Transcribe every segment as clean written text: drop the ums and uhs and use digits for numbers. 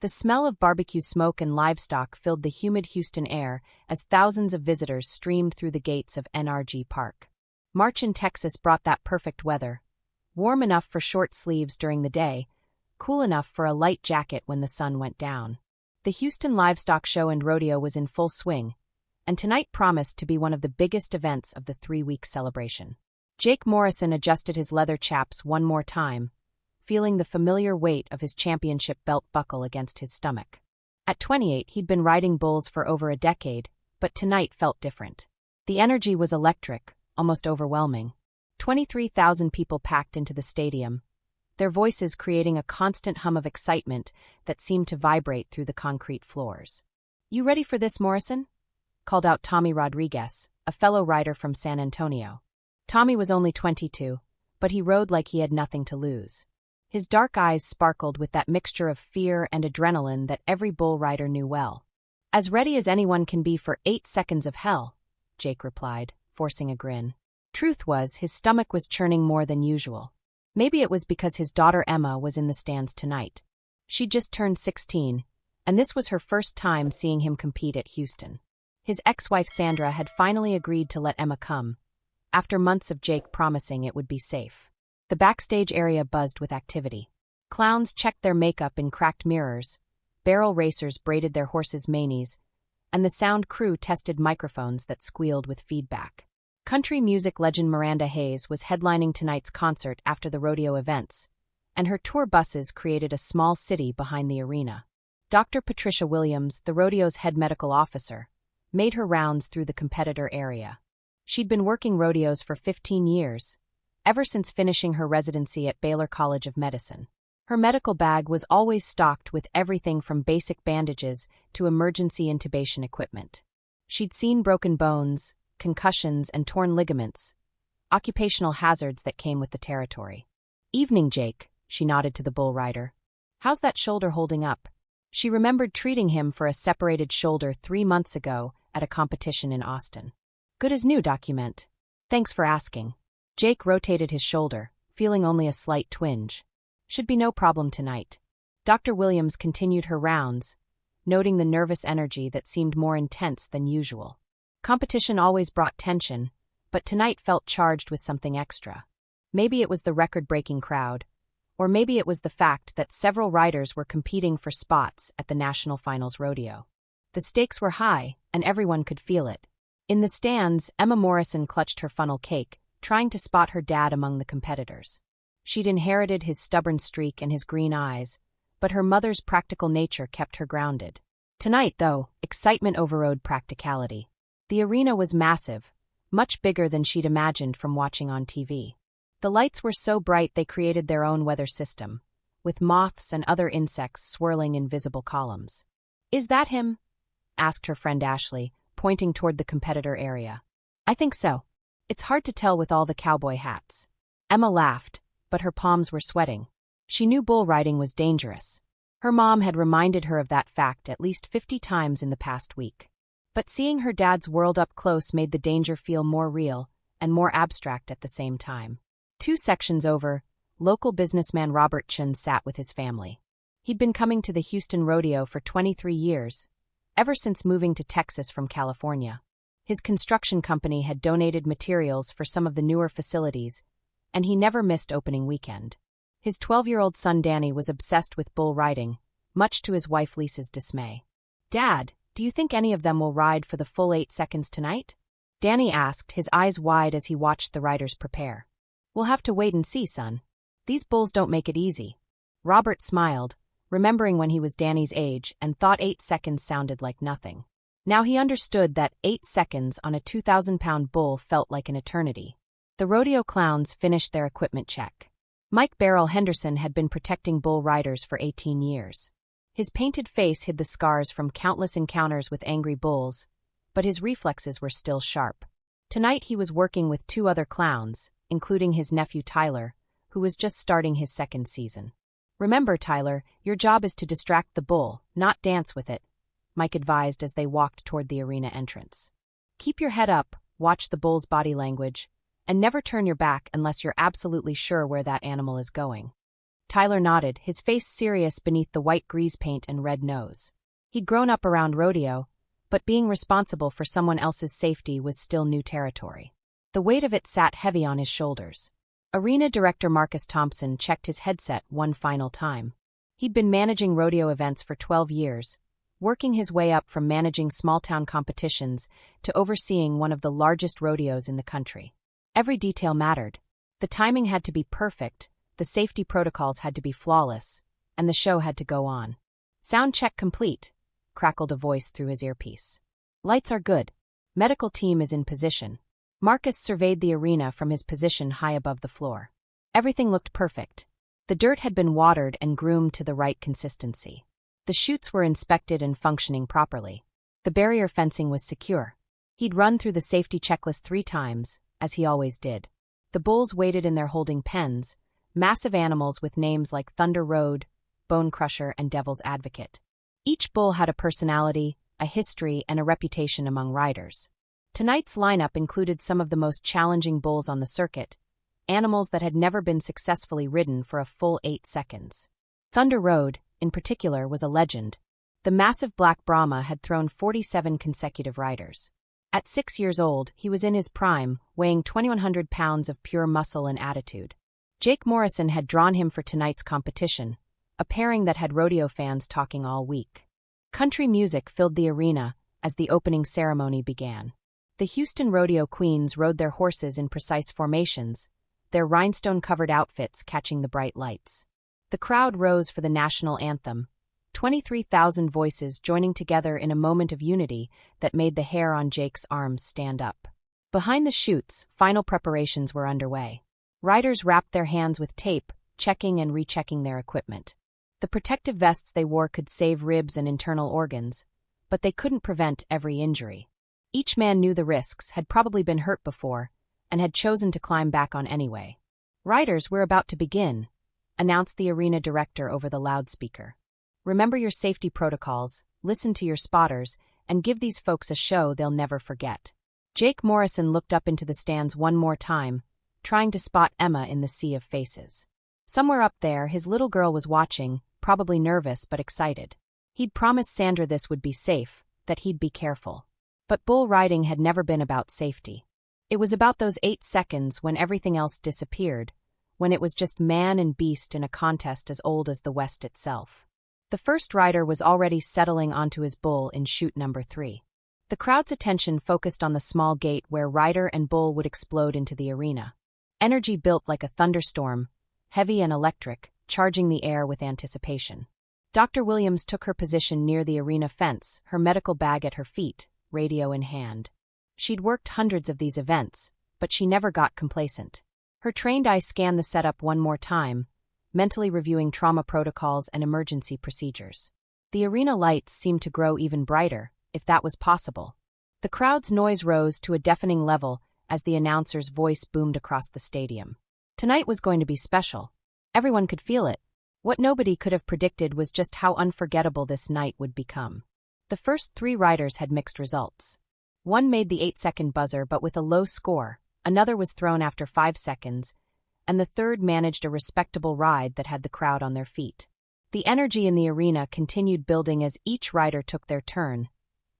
The smell of barbecue smoke and livestock filled the humid Houston air as thousands of visitors streamed through the gates of NRG Park. March in Texas brought that perfect weather. Warm enough for short sleeves during the day, cool enough for a light jacket when the sun went down. The Houston Livestock Show and Rodeo was in full swing, and tonight promised to be one of the biggest events of the 3-week celebration. Jake Morrison adjusted his leather chaps one more time, feeling the familiar weight of his championship belt buckle against his stomach. At 28, he'd been riding bulls for over a decade, but tonight felt different. The energy was electric, almost overwhelming. 23,000 people packed into the stadium, their voices creating a constant hum of excitement that seemed to vibrate through the concrete floors. "You ready for this, Morrison?" called out Tommy Rodriguez, a fellow rider from San Antonio. Tommy was only 22, but he rode like he had nothing to lose. His dark eyes sparkled with that mixture of fear and adrenaline that every bull rider knew well. "As ready as anyone can be for 8 seconds of hell," Jake replied, forcing a grin. Truth was, his stomach was churning more than usual. Maybe it was because his daughter Emma was in the stands tonight. She'd just turned 16, and this was her first time seeing him compete at Houston. His ex-wife Sandra had finally agreed to let Emma come, after months of Jake promising it would be safe. The backstage area buzzed with activity. Clowns checked their makeup in cracked mirrors, barrel racers braided their horses' manes, and the sound crew tested microphones that squealed with feedback. Country music legend Miranda Hayes was headlining tonight's concert after the rodeo events, and her tour buses created a small city behind the arena. Dr. Patricia Williams, the rodeo's head medical officer, made her rounds through the competitor area. She'd been working rodeos for 15 years, ever since finishing her residency at Baylor College of Medicine. Her medical bag was always stocked with everything from basic bandages to emergency intubation equipment. She'd seen broken bones, concussions, and torn ligaments, occupational hazards that came with the territory. "Evening, Jake," she nodded to the bull rider. "How's that shoulder holding up?" She remembered treating him for a separated shoulder 3 months ago at a competition in Austin. "Good as new, document. Thanks for asking." Jake rotated his shoulder, feeling only a slight twinge. "Should be no problem tonight." Dr. Williams continued her rounds, noting the nervous energy that seemed more intense than usual. Competition always brought tension, but tonight felt charged with something extra. Maybe it was the record-breaking crowd, or maybe it was the fact that several riders were competing for spots at the National Finals Rodeo. The stakes were high, and everyone could feel it. In the stands, Emma Morrison clutched her funnel cake, trying to spot her dad among the competitors. She'd inherited his stubborn streak and his green eyes, but her mother's practical nature kept her grounded. Tonight, though, excitement overrode practicality. The arena was massive, much bigger than she'd imagined from watching on TV. The lights were so bright they created their own weather system, with moths and other insects swirling in visible columns. "Is that him?" asked her friend Ashley, pointing toward the competitor area. "I think so. It's hard to tell with all the cowboy hats." Emma laughed, but her palms were sweating. She knew bull riding was dangerous. Her mom had reminded her of that fact at least 50 times in the past week. But seeing her dad's world up close made the danger feel more real and more abstract at the same time. 2 sections over, local businessman Robert Chun sat with his family. He'd been coming to the Houston Rodeo for 23 years, ever since moving to Texas from California. His construction company had donated materials for some of the newer facilities, and he never missed opening weekend. His 12-year-old son Danny was obsessed with bull riding, much to his wife Lisa's dismay. "Dad, do you think any of them will ride for the full 8 seconds tonight?" Danny asked, his eyes wide as he watched the riders prepare. "We'll have to wait and see, son. These bulls don't make it easy." Robert smiled, remembering when he was Danny's age and thought 8 seconds sounded like nothing. Now he understood that 8 seconds on a 2,000-pound bull felt like an eternity. The rodeo clowns finished their equipment check. Mike Barrel Henderson had been protecting bull riders for 18 years. His painted face hid the scars from countless encounters with angry bulls, but his reflexes were still sharp. Tonight he was working with 2 other clowns, including his nephew Tyler, who was just starting his 2nd season. "Remember, Tyler, your job is to distract the bull, not dance with it," Mike advised as they walked toward the arena entrance. "Keep your head up, watch the bull's body language, and never turn your back unless you're absolutely sure where that animal is going." Tyler nodded, his face serious beneath the white grease paint and red nose. He'd grown up around rodeo, but being responsible for someone else's safety was still new territory. The weight of it sat heavy on his shoulders. Arena director Marcus Thompson checked his headset one final time. He'd been managing rodeo events for 12 years, working his way up from managing small-town competitions to overseeing one of the largest rodeos in the country. Every detail mattered. The timing had to be perfect, the safety protocols had to be flawless, and the show had to go on. "Sound check complete," crackled a voice through his earpiece. "Lights are good. Medical team is in position." Marcus surveyed the arena from his position high above the floor. Everything looked perfect. The dirt had been watered and groomed to the right consistency. The chutes were inspected and functioning properly. The barrier fencing was secure. He'd run through the safety checklist 3 times, as he always did. The bulls waited in their holding pens, massive animals with names like Thunder Road, Bone Crusher, and Devil's Advocate. Each bull had a personality, a history, and a reputation among riders. Tonight's lineup included some of the most challenging bulls on the circuit, animals that had never been successfully ridden for a full 8 seconds. Thunder Road, in particular, was a legend. The massive black Brahma had thrown 47 consecutive riders. At 6 years old, he was in his prime, weighing 2,100 pounds of pure muscle and attitude. Jake Morrison had drawn him for tonight's competition, a pairing that had rodeo fans talking all week. Country music filled the arena as the opening ceremony began. The Houston rodeo queens rode their horses in precise formations, their rhinestone-covered outfits catching the bright lights. The crowd rose for the national anthem, 23,000 voices joining together in a moment of unity that made the hair on Jake's arms stand up. Behind the chutes, final preparations were underway. Riders wrapped their hands with tape, checking and rechecking their equipment. The protective vests they wore could save ribs and internal organs, but they couldn't prevent every injury. Each man knew the risks, had probably been hurt before, and had chosen to climb back on anyway. "Riders, we're about to begin," announced the arena director over the loudspeaker. "Remember your safety protocols, listen to your spotters, and give these folks a show they'll never forget." Jake Morrison looked up into the stands one more time, trying to spot Emma in the sea of faces. Somewhere up there, his little girl was watching, probably nervous but excited. He'd promised Sandra this would be safe, that he'd be careful. But bull riding had never been about safety. It was about those 8 seconds when everything else disappeared, when it was just man and beast in a contest as old as the West itself. The first rider was already settling onto his bull in chute number 3. The crowd's attention focused on the small gate where rider and bull would explode into the arena. Energy built like a thunderstorm, heavy and electric, charging the air with anticipation. Dr. Williams took her position near the arena fence, her medical bag at her feet, radio in hand. She'd worked hundreds of these events, but she never got complacent. Her trained eye scanned the setup one more time, mentally reviewing trauma protocols and emergency procedures. The arena lights seemed to grow even brighter, if that was possible. The crowd's noise rose to a deafening level as the announcer's voice boomed across the stadium. Tonight was going to be special. Everyone could feel it. What nobody could have predicted was just how unforgettable this night would become. The first 3 riders had mixed results. One made the 8-second buzzer but with a low score, another was thrown after 5 seconds, and the third managed a respectable ride that had the crowd on their feet. The energy in the arena continued building as each rider took their turn,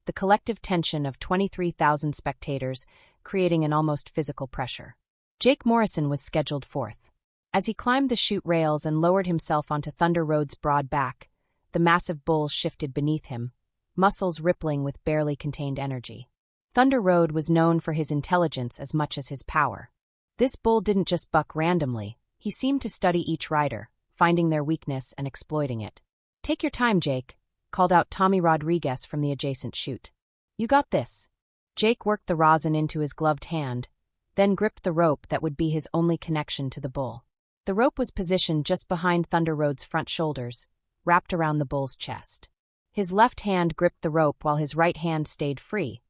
the collective tension of 23,000 spectators creating an almost physical pressure. Jake Morrison was scheduled 4th. As he climbed the chute rails and lowered himself onto Thunder Road's broad back, the massive bull shifted beneath him, muscles rippling with barely contained energy. Thunder Road was known for his intelligence as much as his power. This bull didn't just buck randomly, he seemed to study each rider, finding their weakness and exploiting it. "Take your time, Jake," called out Tommy Rodriguez from the adjacent chute. "You got this." Jake worked the rosin into his gloved hand, then gripped the rope that would be his only connection to the bull. The rope was positioned just behind Thunder Road's front shoulders, wrapped around the bull's chest. His left hand gripped the rope while his right hand stayed free.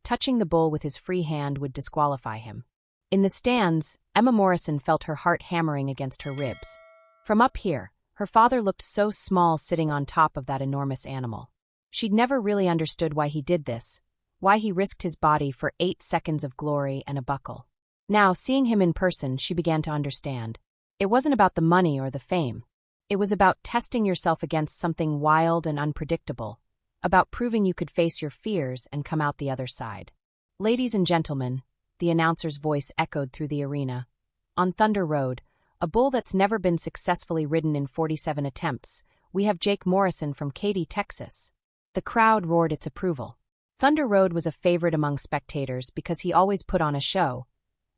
Touching the bull with his free hand would disqualify him. In the stands, Emma Morrison felt her heart hammering against her ribs. From up here, her father looked so small sitting on top of that enormous animal. She'd never really understood why he did this, why he risked his body for 8 seconds of glory and a buckle. Now, seeing him in person, she began to understand. It wasn't about the money or the fame. It was about testing yourself against something wild and unpredictable, about proving you could face your fears and come out the other side. Ladies and gentlemen, the announcer's voice echoed through the arena. On Thunder Road, a bull that's never been successfully ridden in 47 attempts, we have Jake Morrison from Katy, Texas. The crowd roared its approval. Thunder Road was a favorite among spectators because he always put on a show,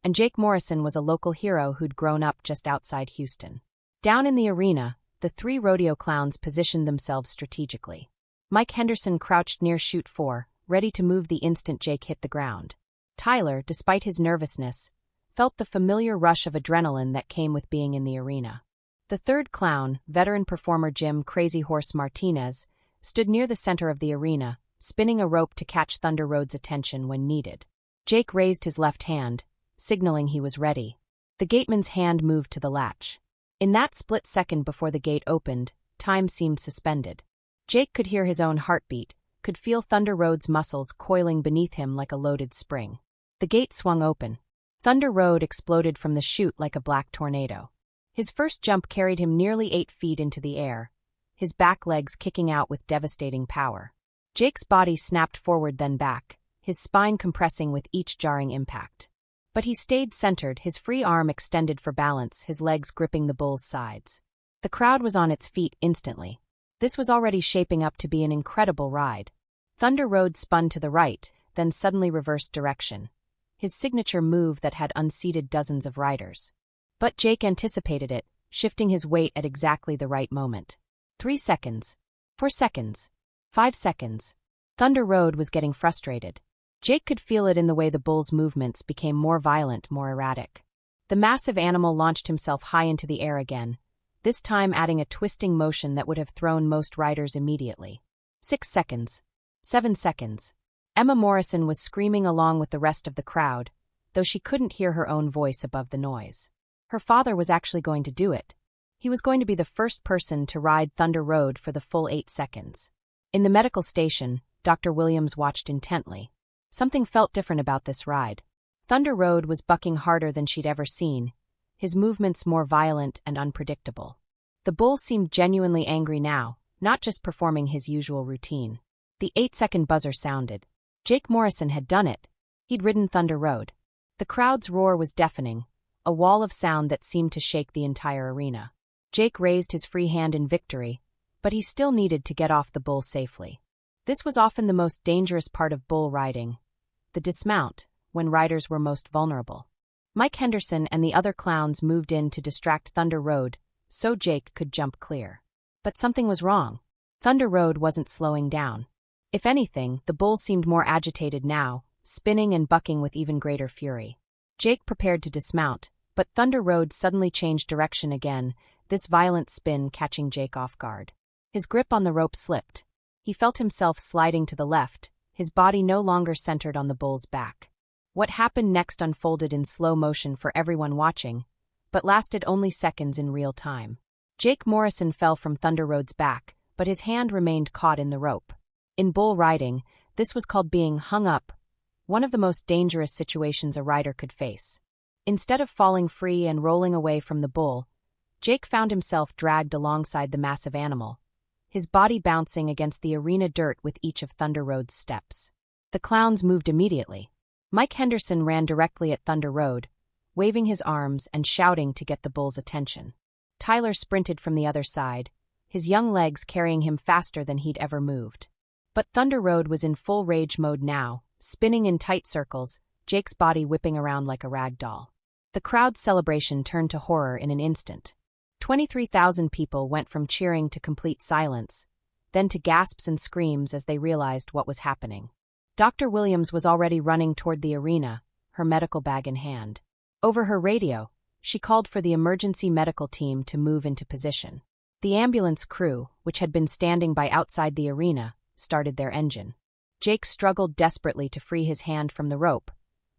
and Jake Morrison was a local hero who'd grown up just outside Houston. Down in the arena, the three rodeo clowns positioned themselves strategically. Mike Henderson crouched near chute 4, ready to move the instant Jake hit the ground. Tyler, despite his nervousness, felt the familiar rush of adrenaline that came with being in the arena. The third clown, veteran performer Jim Crazy Horse Martinez, stood near the center of the arena, spinning a rope to catch Thunder Road's attention when needed. Jake raised his left hand, signaling he was ready. The gateman's hand moved to the latch. In that split second before the gate opened, time seemed suspended. Jake could hear his own heartbeat, could feel Thunder Road's muscles coiling beneath him like a loaded spring. The gate swung open. Thunder Road exploded from the chute like a black tornado. His first jump carried him nearly 8 feet into the air, his back legs kicking out with devastating power. Jake's body snapped forward then back, his spine compressing with each jarring impact. But he stayed centered, his free arm extended for balance, his legs gripping the bull's sides. The crowd was on its feet instantly. This was already shaping up to be an incredible ride. Thunder Road spun to the right, then suddenly reversed direction, his signature move that had unseated dozens of riders. But Jake anticipated it, shifting his weight at exactly the right moment. 3 seconds. 4 seconds. 5 seconds. Thunder Road was getting frustrated. Jake could feel it in the way the bull's movements became more violent, more erratic. The massive animal launched himself high into the air again, this time adding a twisting motion that would have thrown most riders immediately. 6 seconds. 7 seconds. Emma Morrison was screaming along with the rest of the crowd, though she couldn't hear her own voice above the noise. Her father was actually going to do it. He was going to be the first person to ride Thunder Road for the full 8 seconds. In the medical station, Dr. Williams watched intently. Something felt different about this ride. Thunder Road was bucking harder than she'd ever seen, his movements more violent and unpredictable. The bull seemed genuinely angry now, not just performing his usual routine. The 8-second buzzer sounded. Jake Morrison had done it. He'd ridden Thunder Road. The crowd's roar was deafening, a wall of sound that seemed to shake the entire arena. Jake raised his free hand in victory, but he still needed to get off the bull safely. This was often the most dangerous part of bull riding, the dismount, when riders were most vulnerable. Mike Henderson and the other clowns moved in to distract Thunder Road so Jake could jump clear. But something was wrong. Thunder Road wasn't slowing down. If anything, the bull seemed more agitated now, spinning and bucking with even greater fury. Jake prepared to dismount, but Thunder Road suddenly changed direction again, this violent spin catching Jake off guard. His grip on the rope slipped. He felt himself sliding to the left, his body no longer centered on the bull's back. What happened next unfolded in slow motion for everyone watching, but lasted only seconds in real time. Jake Morrison fell from Thunder Road's back, but his hand remained caught in the rope. In bull riding, this was called being hung up, one of the most dangerous situations a rider could face. Instead of falling free and rolling away from the bull, Jake found himself dragged alongside the massive animal, his body bouncing against the arena dirt with each of Thunder Road's steps. The clowns moved immediately. Mike Henderson ran directly at Thunder Road, waving his arms and shouting to get the bull's attention. Tyler sprinted from the other side, his young legs carrying him faster than he'd ever moved. But Thunder Road was in full rage mode now, spinning in tight circles, Jake's body whipping around like a rag doll. The crowd's celebration turned to horror in an instant. 23,000 people went from cheering to complete silence, then to gasps and screams as they realized what was happening. Dr. Williams was already running toward the arena, her medical bag in hand. Over her radio, she called for the emergency medical team to move into position. The ambulance crew, which had been standing by outside the arena, started their engine. Jake struggled desperately to free his hand from the rope,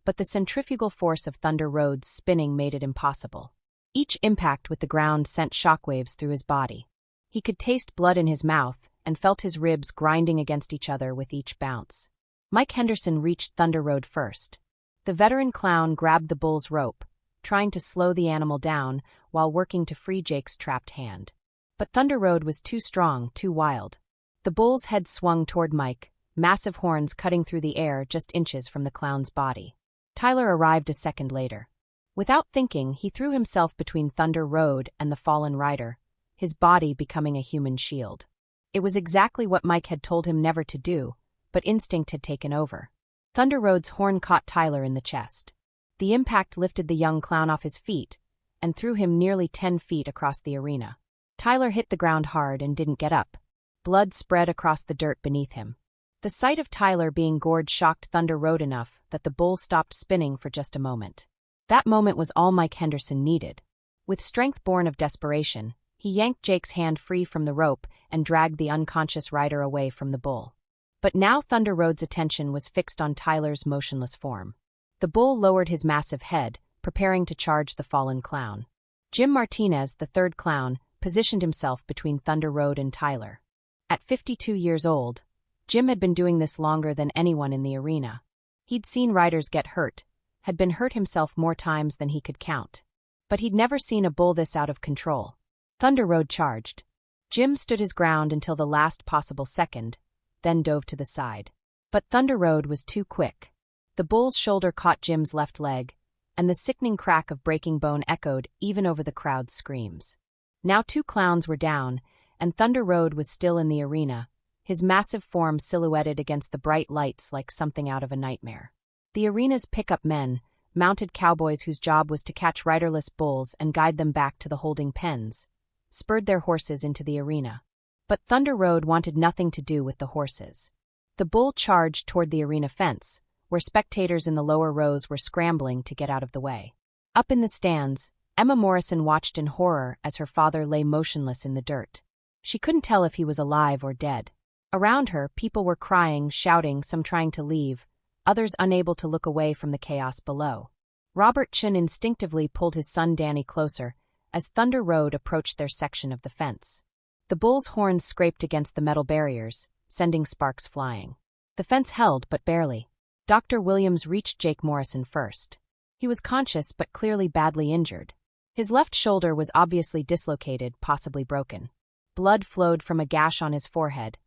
but the centrifugal force of Thunder Road's spinning made it impossible. Each impact with the ground sent shockwaves through his body. He could taste blood in his mouth and felt his ribs grinding against each other with each bounce. Mike Henderson reached Thunder Road first. The veteran clown grabbed the bull's rope, trying to slow the animal down while working to free Jake's trapped hand. But Thunder Road was too strong, too wild. The bull's head swung toward Mike, massive horns cutting through the air just inches from the clown's body. Tyler arrived a second later. Without thinking, he threw himself between Thunder Road and the fallen rider, his body becoming a human shield. It was exactly what Mike had told him never to do, but instinct had taken over. Thunder Road's horn caught Tyler in the chest. The impact lifted the young clown off his feet and threw him nearly 10 feet across the arena. Tyler hit the ground hard and didn't get up. Blood spread across the dirt beneath him. The sight of Tyler being gored shocked Thunder Road enough that the bull stopped spinning for just a moment. That moment was all Mike Henderson needed. With strength born of desperation, he yanked Jake's hand free from the rope and dragged the unconscious rider away from the bull. But now Thunder Road's attention was fixed on Tyler's motionless form. The bull lowered his massive head, preparing to charge the fallen clown. Jim Martinez, the third clown, positioned himself between Thunder Road and Tyler. At 52 years old, Jim had been doing this longer than anyone in the arena. He'd seen riders get hurt, had been hurt himself more times than he could count. But he'd never seen a bull this out of control. Thunder Road charged. Jim stood his ground until the last possible second, then dove to the side. But Thunder Road was too quick. The bull's shoulder caught Jim's left leg, and the sickening crack of breaking bone echoed even over the crowd's screams. Now 2 clowns were down, and Thunder Road was still in the arena, his massive form silhouetted against the bright lights like something out of a nightmare. The arena's pickup men, mounted cowboys whose job was to catch riderless bulls and guide them back to the holding pens, spurred their horses into the arena. But Thunder Road wanted nothing to do with the horses. The bull charged toward the arena fence, where spectators in the lower rows were scrambling to get out of the way. Up in the stands, Emma Morrison watched in horror as her father lay motionless in the dirt. She couldn't tell if he was alive or dead. Around her, people were crying, shouting, some trying to leave, others unable to look away from the chaos below. Robert Chin instinctively pulled his son Danny closer as Thunder Road approached their section of the fence. The bull's horns scraped against the metal barriers, sending sparks flying. The fence held, but barely. Dr. Williams reached Jake Morrison first. He was conscious but clearly badly injured. His left shoulder was obviously dislocated, possibly broken. Blood flowed from a gash on his forehead,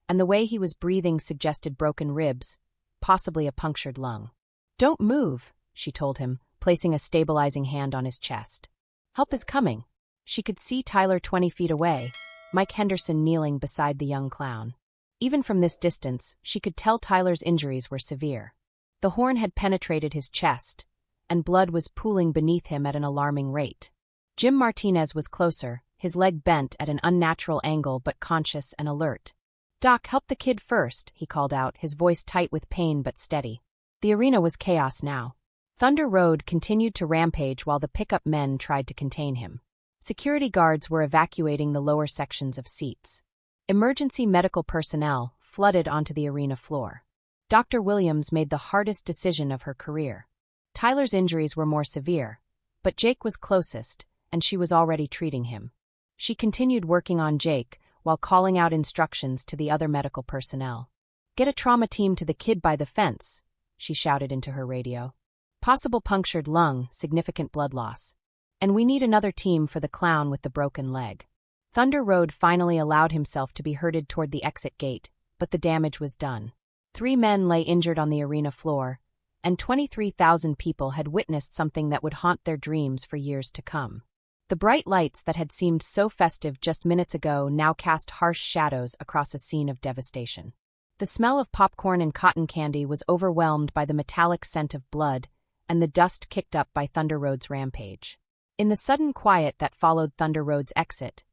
and the way he was breathing suggested broken ribs, possibly a punctured lung. "Don't move," she told him, placing a stabilizing hand on his chest. "Help is coming." She could see Tyler 20 feet away, Mike Henderson kneeling beside the young clown. Even from this distance, she could tell Tyler's injuries were severe. The horn had penetrated his chest, and blood was pooling beneath him at an alarming rate. Jim Martinez was closer, his leg bent at an unnatural angle but conscious and alert. "Doc, help the kid first," he called out, his voice tight with pain but steady. The arena was chaos now. Thunder Road continued to rampage while the pickup men tried to contain him. Security guards were evacuating the lower sections of seats. Emergency medical personnel flooded onto the arena floor. Dr. Williams made the hardest decision of her career. Tyler's injuries were more severe, but Jake was closest, and she was already treating him. She continued working on Jake while calling out instructions to the other medical personnel. "Get a trauma team to the kid by the fence," she shouted into her radio. "Possible punctured lung, significant blood loss. And we need another team for the clown with the broken leg." Thunder Road finally allowed himself to be herded toward the exit gate, but the damage was done. 3 men lay injured on the arena floor, and 23,000 people had witnessed something that would haunt their dreams for years to come. The bright lights that had seemed so festive just minutes ago now cast harsh shadows across a scene of devastation. The smell of popcorn and cotton candy was overwhelmed by the metallic scent of blood and the dust kicked up by Thunder Road's rampage. In the sudden quiet that followed Thunder Road's exit,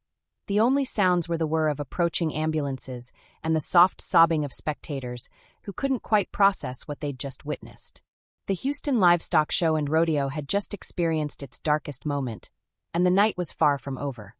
the only sounds were the whir of approaching ambulances and the soft sobbing of spectators who couldn't quite process what they'd just witnessed. The Houston Livestock Show and Rodeo had just experienced its darkest moment, and the night was far from over.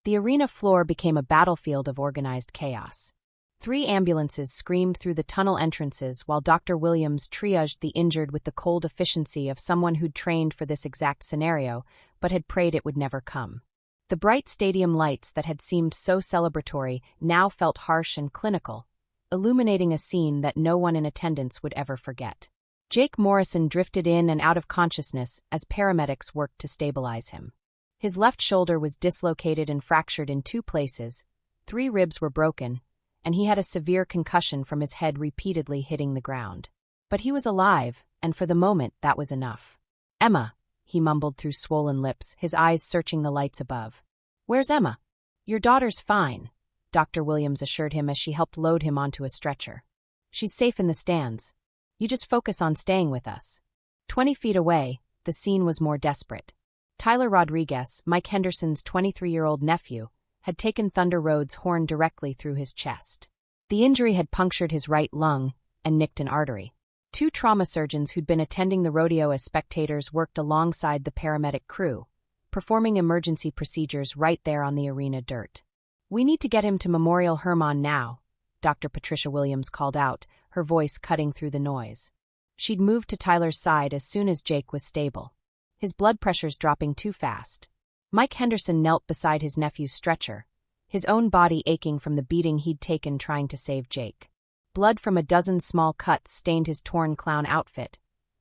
The arena floor became a battlefield of organized chaos. 3 ambulances screamed through the tunnel entrances while Dr. Williams triaged the injured with the cold efficiency of someone who'd trained for this exact scenario, but had prayed it would never come. The bright stadium lights that had seemed so celebratory now felt harsh and clinical, illuminating a scene that no one in attendance would ever forget. Jake Morrison drifted in and out of consciousness as paramedics worked to stabilize him. His left shoulder was dislocated and fractured in 2 places, 3 ribs were broken, and he had a severe concussion from his head repeatedly hitting the ground. But he was alive, and for the moment that was enough. "Emma," he mumbled through swollen lips, his eyes searching the lights above. "Where's Emma?" "Your daughter's fine," Dr. Williams assured him as she helped load him onto a stretcher. "She's safe in the stands. You just focus on staying with us." 20 feet away, the scene was more desperate. Tyler Rodriguez, Mike Henderson's 23-year-old nephew, had taken Thunder Road's horn directly through his chest. The injury had punctured his right lung and nicked an artery. 2 trauma surgeons who'd been attending the rodeo as spectators worked alongside the paramedic crew, performing emergency procedures right there on the arena dirt. "We need to get him to Memorial Hermann now," Dr. Patricia Williams called out, her voice cutting through the noise. She'd moved to Tyler's side as soon as Jake was stable. His blood pressure's dropping too fast. Mike Henderson knelt beside his nephew's stretcher, his own body aching from the beating he'd taken trying to save Jake. Blood from a dozen small cuts stained his torn clown outfit,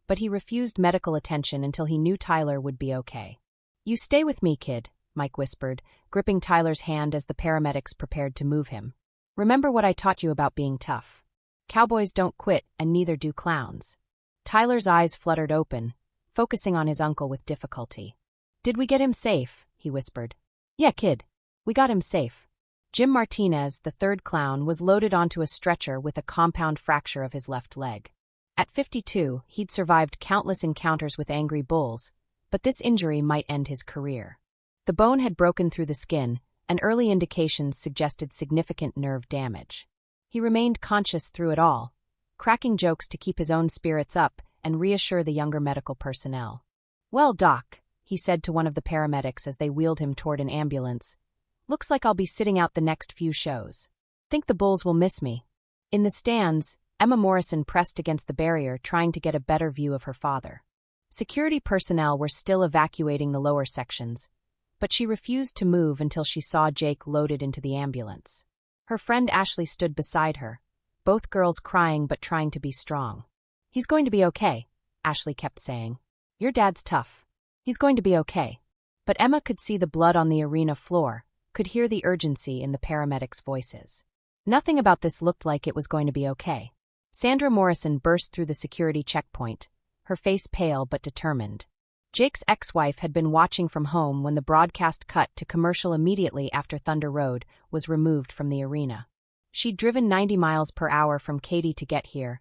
but he refused medical attention until he knew Tyler would be okay. "You stay with me, kid," Mike whispered, gripping Tyler's hand as the paramedics prepared to move him. "Remember what I taught you about being tough. Cowboys don't quit, and neither do clowns." Tyler's eyes fluttered open, focusing on his uncle with difficulty. "Did we get him safe?" he whispered. "Yeah, kid. We got him safe." Jim Martinez, the 3rd clown, was loaded onto a stretcher with a compound fracture of his left leg. At 52, he'd survived countless encounters with angry bulls, but this injury might end his career. The bone had broken through the skin, and early indications suggested significant nerve damage. He remained conscious through it all, cracking jokes to keep his own spirits up and reassure the younger medical personnel. "Well, Doc," he said to one of the paramedics as they wheeled him toward an ambulance, "looks like I'll be sitting out the next few shows. Think the bulls will miss me." In the stands, Emma Morrison pressed against the barrier trying to get a better view of her father. Security personnel were still evacuating the lower sections, but she refused to move until she saw Jake loaded into the ambulance. Her friend Ashley stood beside her, both girls crying but trying to be strong. "He's going to be okay," Ashley kept saying. "Your dad's tough. He's going to be okay." But Emma could see the blood on the arena floor, could hear the urgency in the paramedics' voices. Nothing about this looked like it was going to be okay. Sandra Morrison burst through the security checkpoint, her face pale but determined. Jake's ex-wife had been watching from home when the broadcast cut to commercial immediately after Thunder Road was removed from the arena. She'd driven 90 miles per hour from Katy to get here,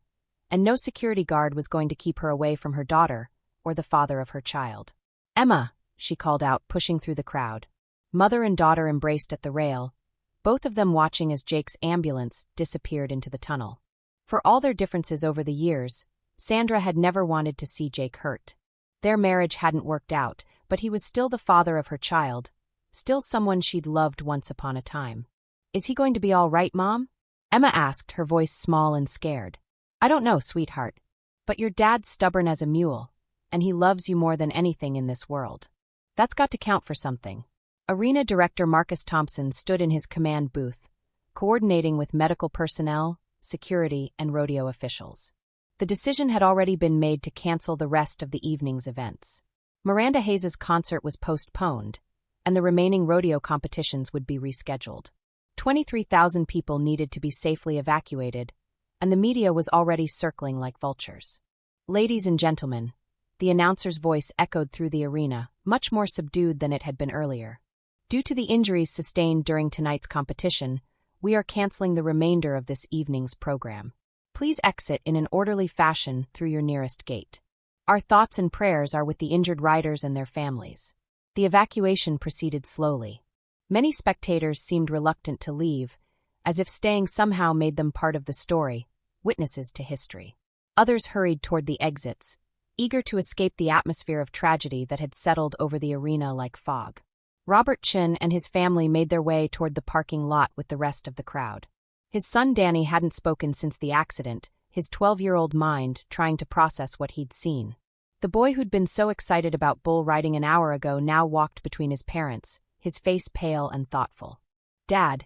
and no security guard was going to keep her away from her daughter or the father of her child. "Emma," she called out, pushing through the crowd. Mother and daughter embraced at the rail, both of them watching as Jake's ambulance disappeared into the tunnel. For all their differences over the years, Sandra had never wanted to see Jake hurt. Their marriage hadn't worked out, but he was still the father of her child, still someone she'd loved once upon a time. "Is he going to be all right, Mom?" Emma asked, her voice small and scared. "I don't know, sweetheart. But your dad's stubborn as a mule, and he loves you more than anything in this world. That's got to count for something." Arena Director Marcus Thompson stood in his command booth, coordinating with medical personnel, security, and rodeo officials. The decision had already been made to cancel the rest of the evening's events. Miranda Hayes's concert was postponed, and the remaining rodeo competitions would be rescheduled. 23,000 people needed to be safely evacuated, and the media was already circling like vultures. "Ladies and gentlemen," the announcer's voice echoed through the arena, much more subdued than it had been earlier. "Due to the injuries sustained during tonight's competition, we are canceling the remainder of this evening's program. Please exit in an orderly fashion through your nearest gate. Our thoughts and prayers are with the injured riders and their families." The evacuation proceeded slowly. Many spectators seemed reluctant to leave, as if staying somehow made them part of the story, witnesses to history. Others hurried toward the exits, eager to escape the atmosphere of tragedy that had settled over the arena like fog. Robert Chin and his family made their way toward the parking lot with the rest of the crowd. His son Danny hadn't spoken since the accident, his 12-year-old mind trying to process what he'd seen. The boy who'd been so excited about bull riding an hour ago now walked between his parents, his face pale and thoughtful. "Dad,"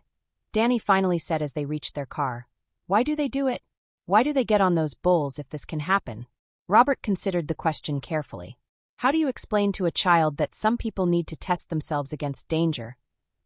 Danny finally said as they reached their car, "why do they do it? Why do they get on those bulls if this can happen?" Robert considered the question carefully. How do you explain to a child that some people need to test themselves against danger,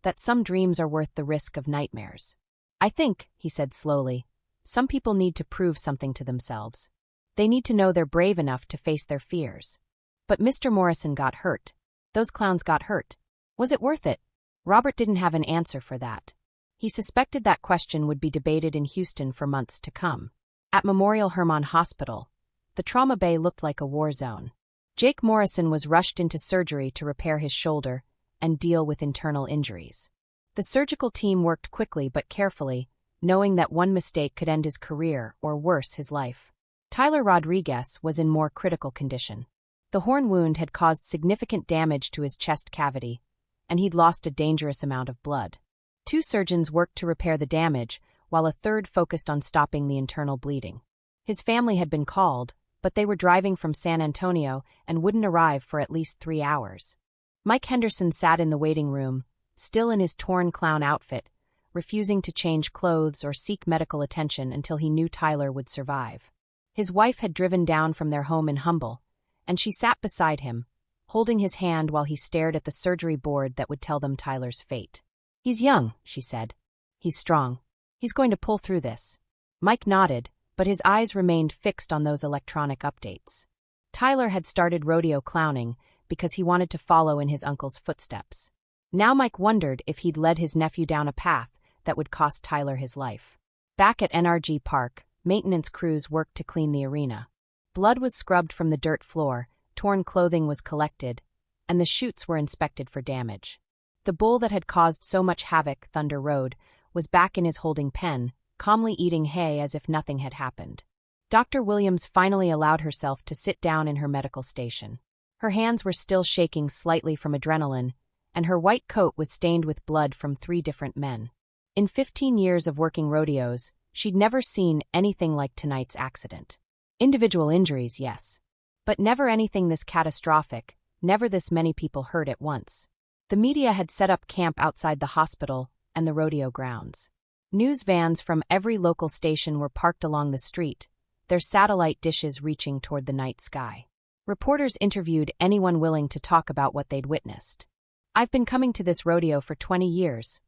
that some dreams are worth the risk of nightmares? I think, he said slowly, some people need to prove something to themselves. They need to know they're brave enough to face their fears. But Mr. Morrison got hurt. Those clowns got hurt. Was it worth it? Robert didn't have an answer for that. He suspected that question would be debated in Houston for months to come. At Memorial Hermann Hospital, the trauma bay looked like a war zone. Jake Morrison was rushed into surgery to repair his shoulder and deal with internal injuries. The surgical team worked quickly but carefully, knowing that one mistake could end his career or worse, his life. Tyler Rodriguez was in more critical condition. The horn wound had caused significant damage to his chest cavity, and he'd lost a dangerous amount of blood. 2 surgeons worked to repair the damage, while a third focused on stopping the internal bleeding. His family had been called, but they were driving from San Antonio and wouldn't arrive for at least 3 hours. Mike Henderson sat in the waiting room, still in his torn clown outfit, refusing to change clothes or seek medical attention until he knew Tyler would survive. His wife had driven down from their home in Humble, and she sat beside him, holding his hand while he stared at the surgery board that would tell them Tyler's fate. "He's young," she said. "He's strong. He's going to pull through this." Mike nodded, but his eyes remained fixed on those electronic updates. Tyler had started rodeo clowning because he wanted to follow in his uncle's footsteps. Now Mike wondered if he'd led his nephew down a path that would cost Tyler his life. Back at NRG Park, maintenance crews worked to clean the arena. Blood was scrubbed from the dirt floor, torn clothing was collected, and the chutes were inspected for damage. The bull that had caused so much havoc, Thunder Road, was back in his holding pen, calmly eating hay as if nothing had happened. Dr. Williams finally allowed herself to sit down in her medical station. Her hands were still shaking slightly from adrenaline, and her white coat was stained with blood from 3 different men. In 15 years of working rodeos, she'd never seen anything like tonight's accident. Individual injuries, yes. But never anything this catastrophic, never this many people hurt at once. The media had set up camp outside the hospital and the rodeo grounds. News vans from every local station were parked along the street, their satellite dishes reaching toward the night sky. Reporters interviewed anyone willing to talk about what they'd witnessed. "I've been coming to this rodeo for 20 years,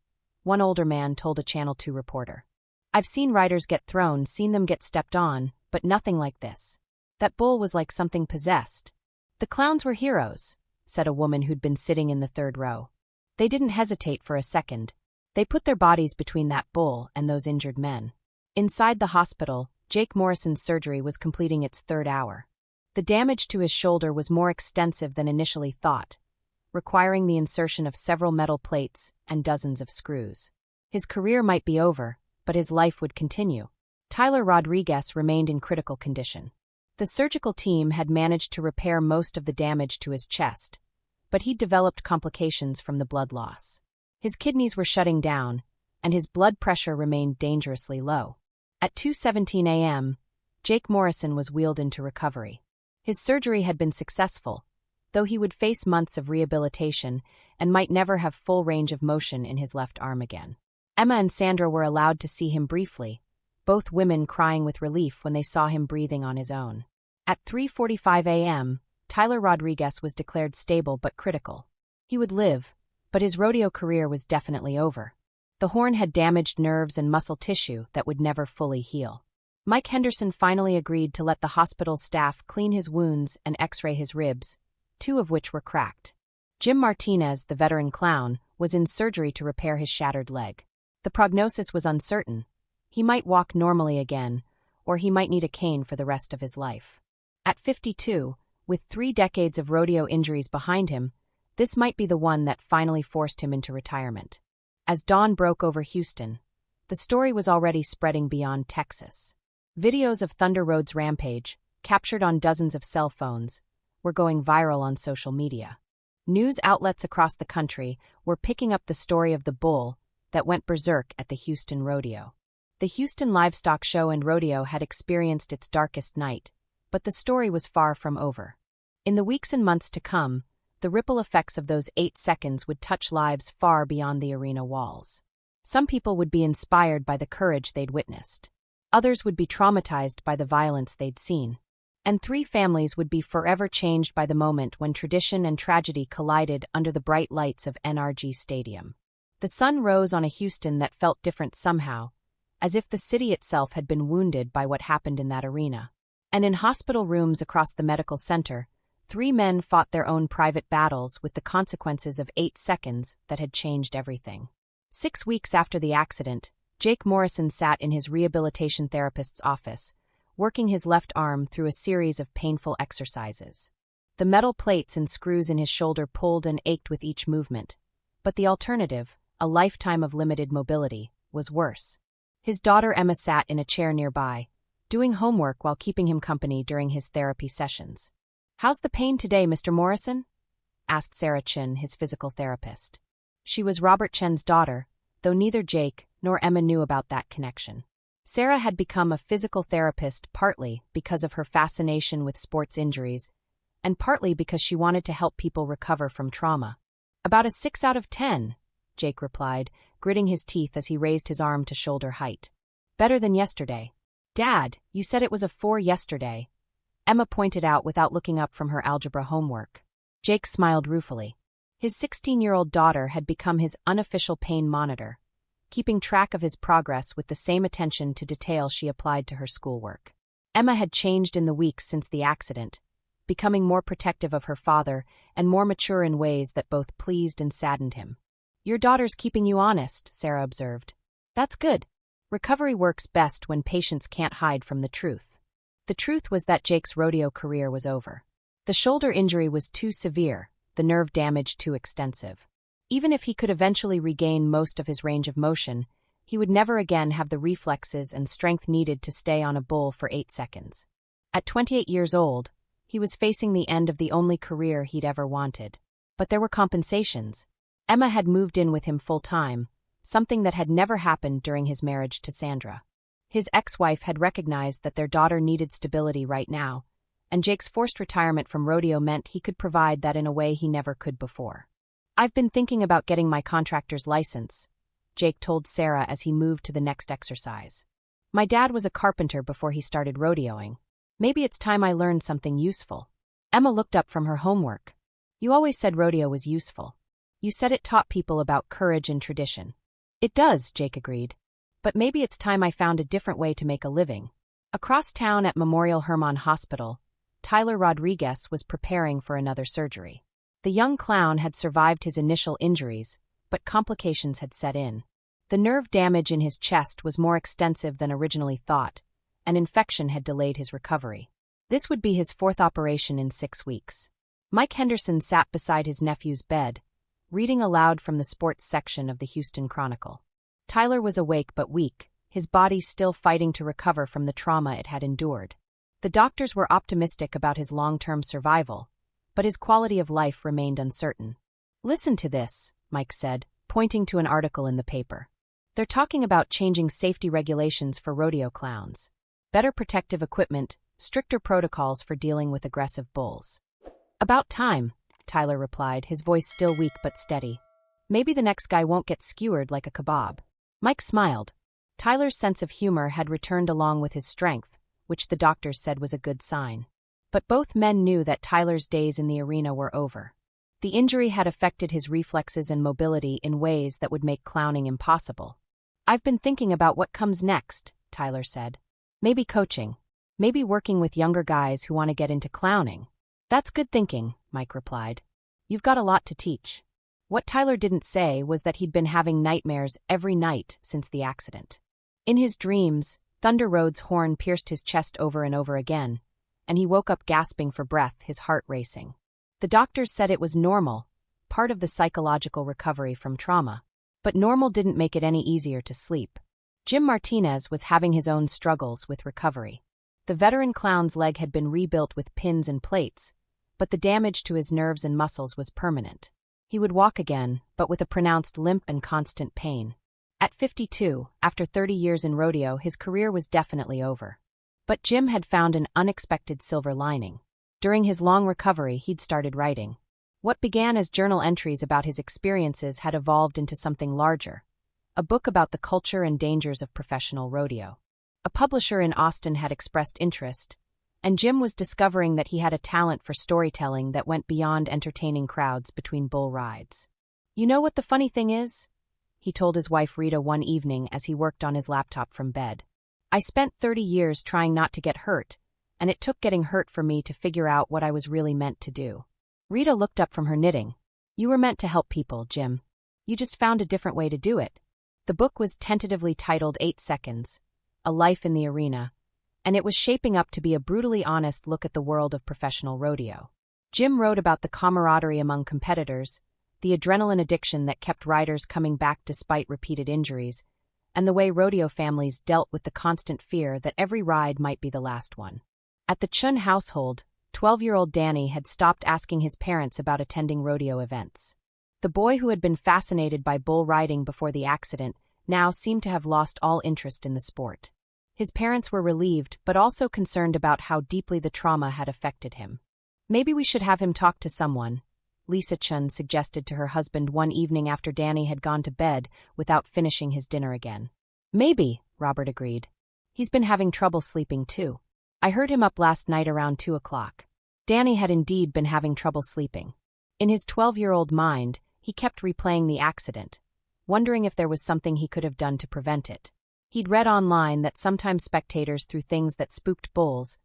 one older man told a Channel 2 reporter. "I've seen riders get thrown, seen them get stepped on, but nothing like this. That bull was like something possessed." "The clowns were heroes," said a woman who'd been sitting in the 3rd row. "They didn't hesitate for a second. They put their bodies between that bull and those injured men." Inside the hospital, Jake Morrison's surgery was completing its 3rd hour. The damage to his shoulder was more extensive than initially thought, requiring the insertion of several metal plates and dozens of screws. His career might be over, but his life would continue. Tyler Rodriguez remained in critical condition. The surgical team had managed to repair most of the damage to his chest, but he'd developed complications from the blood loss. His kidneys were shutting down, and his blood pressure remained dangerously low. At 2:17 a.m., Jake Morrison was wheeled into recovery. His surgery had been successful, though he would face months of rehabilitation and might never have full range of motion in his left arm again. Emma and Sandra were allowed to see him briefly, both women crying with relief when they saw him breathing on his own. At 3:45 a.m., Tyler Rodriguez was declared stable but critical. He would live, but his rodeo career was definitely over. The horn had damaged nerves and muscle tissue that would never fully heal. Mike Henderson finally agreed to let the hospital staff clean his wounds and x-ray his ribs, 2 of which were cracked. Jim Martinez, the veteran clown, was in surgery to repair his shattered leg. The prognosis was uncertain. He might walk normally again, or he might need a cane for the rest of his life. At 52, with 3 decades of rodeo injuries behind him, this might be the one that finally forced him into retirement. As dawn broke over Houston, the story was already spreading beyond Texas. Videos of Thunder Road's rampage, captured on dozens of cell phones, were going viral on social media. News outlets across the country were picking up the story of the bull that went berserk at the Houston Rodeo. The Houston Livestock Show and Rodeo had experienced its darkest night, but the story was far from over. In the weeks and months to come, the ripple effects of those 8 seconds would touch lives far beyond the arena walls. Some people would be inspired by the courage they'd witnessed. Others would be traumatized by the violence they'd seen. and 3 families would be forever changed by the moment when tradition and tragedy collided under the bright lights of NRG Stadium. The sun rose on a Houston that felt different somehow, as if the city itself had been wounded by what happened in that arena. And in hospital rooms across the medical center, 3 men fought their own private battles with the consequences of 8 seconds that had changed everything. 6 weeks after the accident, Jake Morrison sat in his rehabilitation therapist's office, working his left arm through a series of painful exercises. The metal plates and screws in his shoulder pulled and ached with each movement, but the alternative, a lifetime of limited mobility, was worse. His daughter Emma sat in a chair nearby, doing homework while keeping him company during his therapy sessions. "How's the pain today, Mr. Morrison?" asked Sarah Chen, his physical therapist. She was Robert Chen's daughter, though neither Jake nor Emma knew about that connection. Sarah had become a physical therapist partly because of her fascination with sports injuries, and partly because she wanted to help people recover from trauma. "About a 6 out of 10, Jake replied, gritting his teeth as he raised his arm to shoulder height. "Better than yesterday." "Dad, you said it was a 4 yesterday," Emma pointed out without looking up from her algebra homework. Jake smiled ruefully. His 16-year-old daughter had become his unofficial pain monitor, keeping track of his progress with the same attention to detail she applied to her schoolwork. Emma had changed in the weeks since the accident, becoming more protective of her father and more mature in ways that both pleased and saddened him. "Your daughter's keeping you honest," Sarah observed. "That's good. Recovery works best when patients can't hide from the truth." The truth was that Jake's rodeo career was over. The shoulder injury was too severe, the nerve damage too extensive. Even if he could eventually regain most of his range of motion, he would never again have the reflexes and strength needed to stay on a bull for 8 seconds. At 28 years old, he was facing the end of the only career he'd ever wanted. But there were compensations. Emma had moved in with him full-time, something that had never happened during his marriage to Sandra. His ex-wife had recognized that their daughter needed stability right now, and Jake's forced retirement from rodeo meant he could provide that in a way he never could before. "I've been thinking about getting my contractor's license," Jake told Sarah as he moved to the next exercise. "My dad was a carpenter before he started rodeoing. Maybe it's time I learned something useful." Emma looked up from her homework. "You always said rodeo was useful. You said it taught people about courage and tradition." "It does," Jake agreed. "But maybe it's time I found a different way to make a living." Across town at Memorial Hermann Hospital, Tyler Rodriguez was preparing for another surgery. The young clown had survived his initial injuries, but complications had set in. The nerve damage in his chest was more extensive than originally thought, and infection had delayed his recovery. This would be his 4th operation in 6 weeks. Mike Henderson sat beside his nephew's bed, reading aloud from the sports section of the Houston Chronicle. Tyler was awake but weak, his body still fighting to recover from the trauma it had endured. The doctors were optimistic about his long-term survival, but his quality of life remained uncertain. "Listen to this," Mike said, pointing to an article in the paper. "They're talking about changing safety regulations for rodeo clowns. Better protective equipment, stricter protocols for dealing with aggressive bulls." "About time," Tyler replied, his voice still weak but steady. "Maybe the next guy won't get skewered like a kebab." Mike smiled. Tyler's sense of humor had returned along with his strength, which the doctors said was a good sign. But both men knew that Tyler's days in the arena were over. The injury had affected his reflexes and mobility in ways that would make clowning impossible. "I've been thinking about what comes next," Tyler said. "Maybe coaching. Maybe working with younger guys who want to get into clowning." "That's good thinking," Mike replied. "You've got a lot to teach." What Tyler didn't say was that he'd been having nightmares every night since the accident. In his dreams, Thunder Road's horn pierced his chest over and over again, and he woke up gasping for breath, his heart racing. The doctors said it was normal, part of the psychological recovery from trauma. But normal didn't make it any easier to sleep. Jim Martinez was having his own struggles with recovery. The veteran clown's leg had been rebuilt with pins and plates, but the damage to his nerves and muscles was permanent. He would walk again, but with a pronounced limp and constant pain. At 52, after 30 years in rodeo, his career was definitely over. But Jim had found an unexpected silver lining. During his long recovery, he'd started writing. What began as journal entries about his experiences had evolved into something larger, a book about the culture and dangers of professional rodeo. A publisher in Austin had expressed interest, And Jim was discovering that he had a talent for storytelling that went beyond entertaining crowds between bull rides. "You know what the funny thing is?" he told his wife Rita one evening as he worked on his laptop from bed. "I spent 30 years trying not to get hurt, and it took getting hurt for me to figure out what I was really meant to do." Rita looked up from her knitting. "You were meant to help people, Jim. You just found a different way to do it." The book was tentatively titled 8 Seconds, A Life in the Arena, and it was shaping up to be a brutally honest look at the world of professional rodeo. Jim wrote about the camaraderie among competitors, the adrenaline addiction that kept riders coming back despite repeated injuries, and the way rodeo families dealt with the constant fear that every ride might be the last one. At the Chun household, 12-year-old Danny had stopped asking his parents about attending rodeo events. The boy who had been fascinated by bull riding before the accident now seemed to have lost all interest in the sport. His parents were relieved but also concerned about how deeply the trauma had affected him. "Maybe we should have him talk to someone," Lisa Chun suggested to her husband one evening after Danny had gone to bed without finishing his dinner again. "Maybe," Robert agreed. "He's been having trouble sleeping too. I heard him up last night around 2 o'clock. Danny had indeed been having trouble sleeping. In his 12-year-old mind, he kept replaying the accident, wondering if there was something he could have done to prevent it. He'd read online that sometimes spectators threw things that spooked bulls,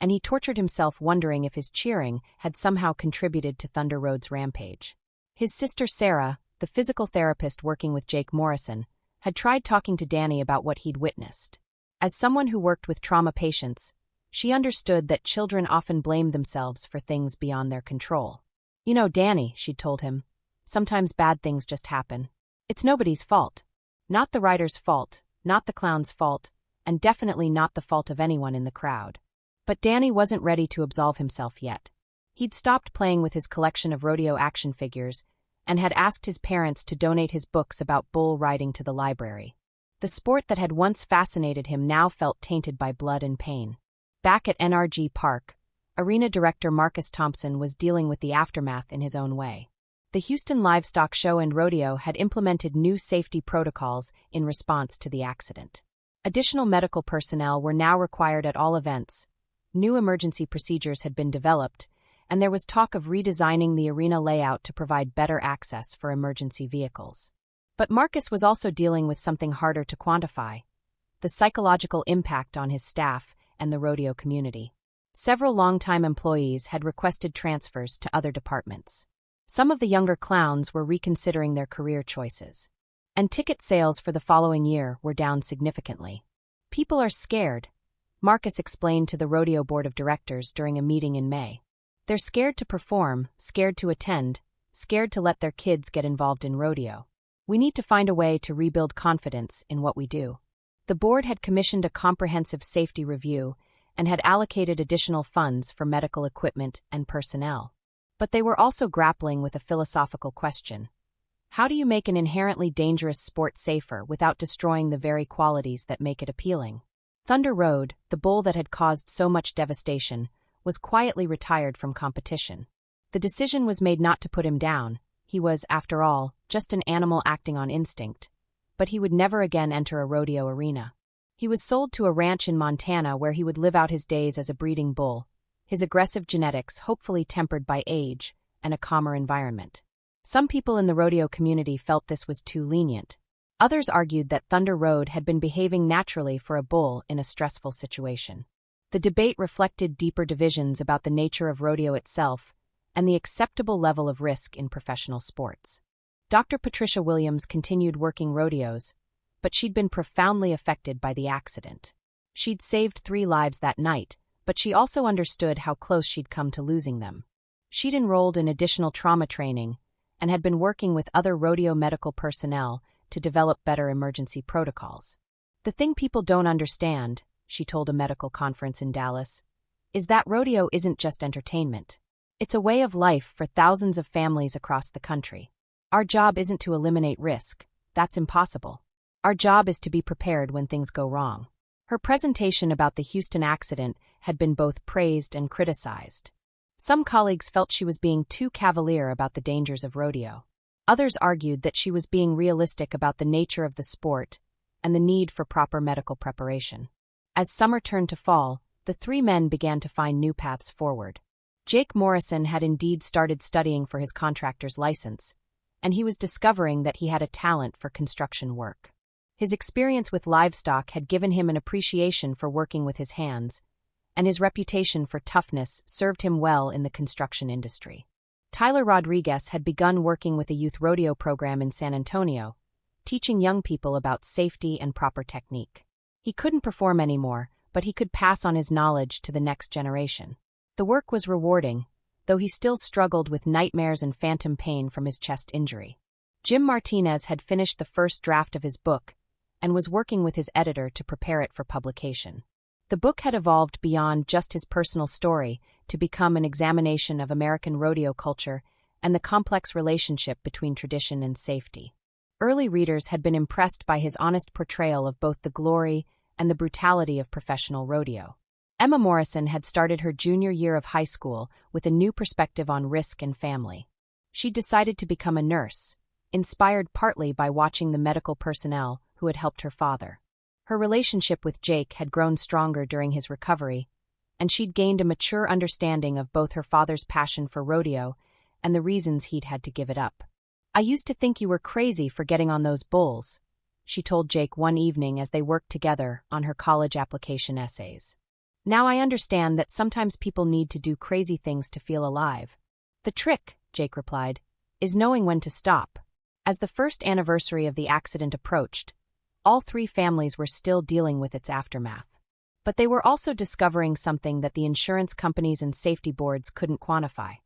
and he tortured himself wondering if his cheering had somehow contributed to Thunder Road's rampage. His sister Sarah, the physical therapist working with Jake Morrison, had tried talking to Danny about what he'd witnessed. As someone who worked with trauma patients, she understood that children often blamed themselves for things beyond their control. "You know, Danny," she'd told him, "sometimes bad things just happen. It's nobody's fault. Not the rider's fault, not the clown's fault, and definitely not the fault of anyone in the crowd." But Danny wasn't ready to absolve himself yet. He'd stopped playing with his collection of rodeo action figures and had asked his parents to donate his books about bull riding to the library. The sport that had once fascinated him now felt tainted by blood and pain. Back at NRG Park, arena director Marcus Thompson was dealing with the aftermath in his own way. The Houston Livestock Show and Rodeo had implemented new safety protocols in response to the accident. Additional medical personnel were now required at all events. New emergency procedures had been developed, and there was talk of redesigning the arena layout to provide better access for emergency vehicles. But Marcus was also dealing with something harder to quantify: the psychological impact on his staff and the rodeo community. Several longtime employees had requested transfers to other departments. Some of the younger clowns were reconsidering their career choices. And ticket sales for the following year were down significantly. "People are scared," Marcus explained to the rodeo board of directors during a meeting in May. "They're scared to perform, scared to attend, scared to let their kids get involved in rodeo. We need to find a way to rebuild confidence in what we do." The board had commissioned a comprehensive safety review and had allocated additional funds for medical equipment and personnel. But they were also grappling with a philosophical question. How do you make an inherently dangerous sport safer without destroying the very qualities that make it appealing? Thunder Road, the bull that had caused so much devastation, was quietly retired from competition. The decision was made not to put him down. He was, after all, just an animal acting on instinct. But he would never again enter a rodeo arena. He was sold to a ranch in Montana where he would live out his days as a breeding bull, his aggressive genetics hopefully tempered by age and a calmer environment. Some people in the rodeo community felt this was too lenient. Others argued that Thunder Road had been behaving naturally for a bull in a stressful situation. The debate reflected deeper divisions about the nature of rodeo itself and the acceptable level of risk in professional sports. Dr. Patricia Williams continued working rodeos, but she'd been profoundly affected by the accident. She'd saved 3 lives that night, but she also understood how close she'd come to losing them. She'd enrolled in additional trauma training and had been working with other rodeo medical personnel to develop better emergency protocols. "The thing people don't understand," she told a medical conference in Dallas, "is that rodeo isn't just entertainment. It's a way of life for thousands of families across the country. Our job isn't to eliminate risk. That's impossible. Our job is to be prepared when things go wrong." Her presentation about the Houston accident had been both praised and criticized. Some colleagues felt she was being too cavalier about the dangers of rodeo. Others argued that she was being realistic about the nature of the sport and the need for proper medical preparation. As summer turned to fall, the the three men began to find new paths forward. Jake Morrison had indeed started studying for his contractor's license, and he was discovering that he had a talent for construction work. His experience with livestock had given him an appreciation for working with his hands, and his reputation for toughness served him well in the construction industry. Tyler Rodriguez had begun working with a youth rodeo program in San Antonio, teaching young people about safety and proper technique. He couldn't perform anymore, but he could pass on his knowledge to the next generation. The work was rewarding, though he still struggled with nightmares and phantom pain from his chest injury. Jim Martinez had finished the first draft of his book and was working with his editor to prepare it for publication. The book had evolved beyond just his personal story to become an examination of American rodeo culture and the complex relationship between tradition and safety. Early readers had been impressed by his honest portrayal of both the glory and the brutality of professional rodeo. Emma Morrison had started her junior year of high school with a new perspective on risk and family. She decided to become a nurse, inspired partly by watching the medical personnel who had helped her father. Her relationship with Jake had grown stronger during his recovery, and she'd gained a mature understanding of both her father's passion for rodeo and the reasons he'd had to give it up. "I used to think you were crazy for getting on those bulls," she told Jake one evening as they worked together on her college application essays. "Now I understand that sometimes people need to do crazy things to feel alive." "The trick," Jake replied, "is knowing when to stop." As the first anniversary of the accident approached, all three families were still dealing with its aftermath. But they were also discovering something that the insurance companies and safety boards couldn't quantify: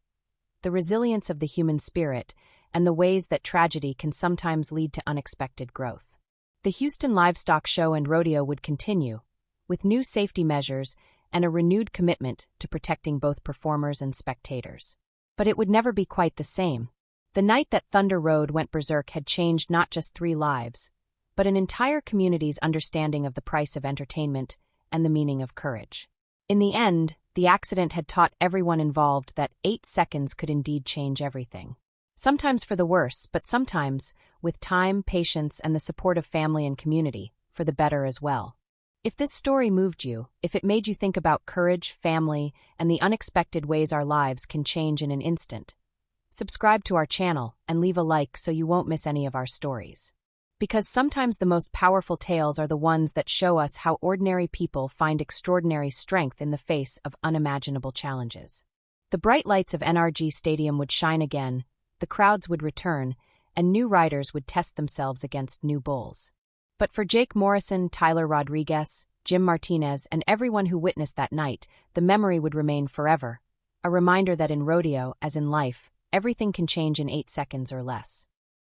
the resilience of the human spirit and the ways that tragedy can sometimes lead to unexpected growth. The Houston Livestock Show and Rodeo would continue, with new safety measures and a renewed commitment to protecting both performers and spectators. But it would never be quite the same. The night that Thunder Road went berserk had changed not just three lives, but an entire community's understanding of the price of entertainment and the meaning of courage. In the end, the accident had taught everyone involved that 8 seconds could indeed change everything. Sometimes for the worse, but sometimes, with time, patience, and the support of family and community, for the better as well. If this story moved you, if it made you think about courage, family, and the unexpected ways our lives can change in an instant, subscribe to our channel and leave a like so you won't miss any of our stories. Because sometimes the most powerful tales are the ones that show us how ordinary people find extraordinary strength in the face of unimaginable challenges. The bright lights of NRG Stadium would shine again, the crowds would return, and new riders would test themselves against new bulls. But for Jake Morrison, Tyler Rodriguez, Jim Martinez, and everyone who witnessed that night, the memory would remain forever, a reminder that in rodeo, as in life, everything can change in 8 seconds or less.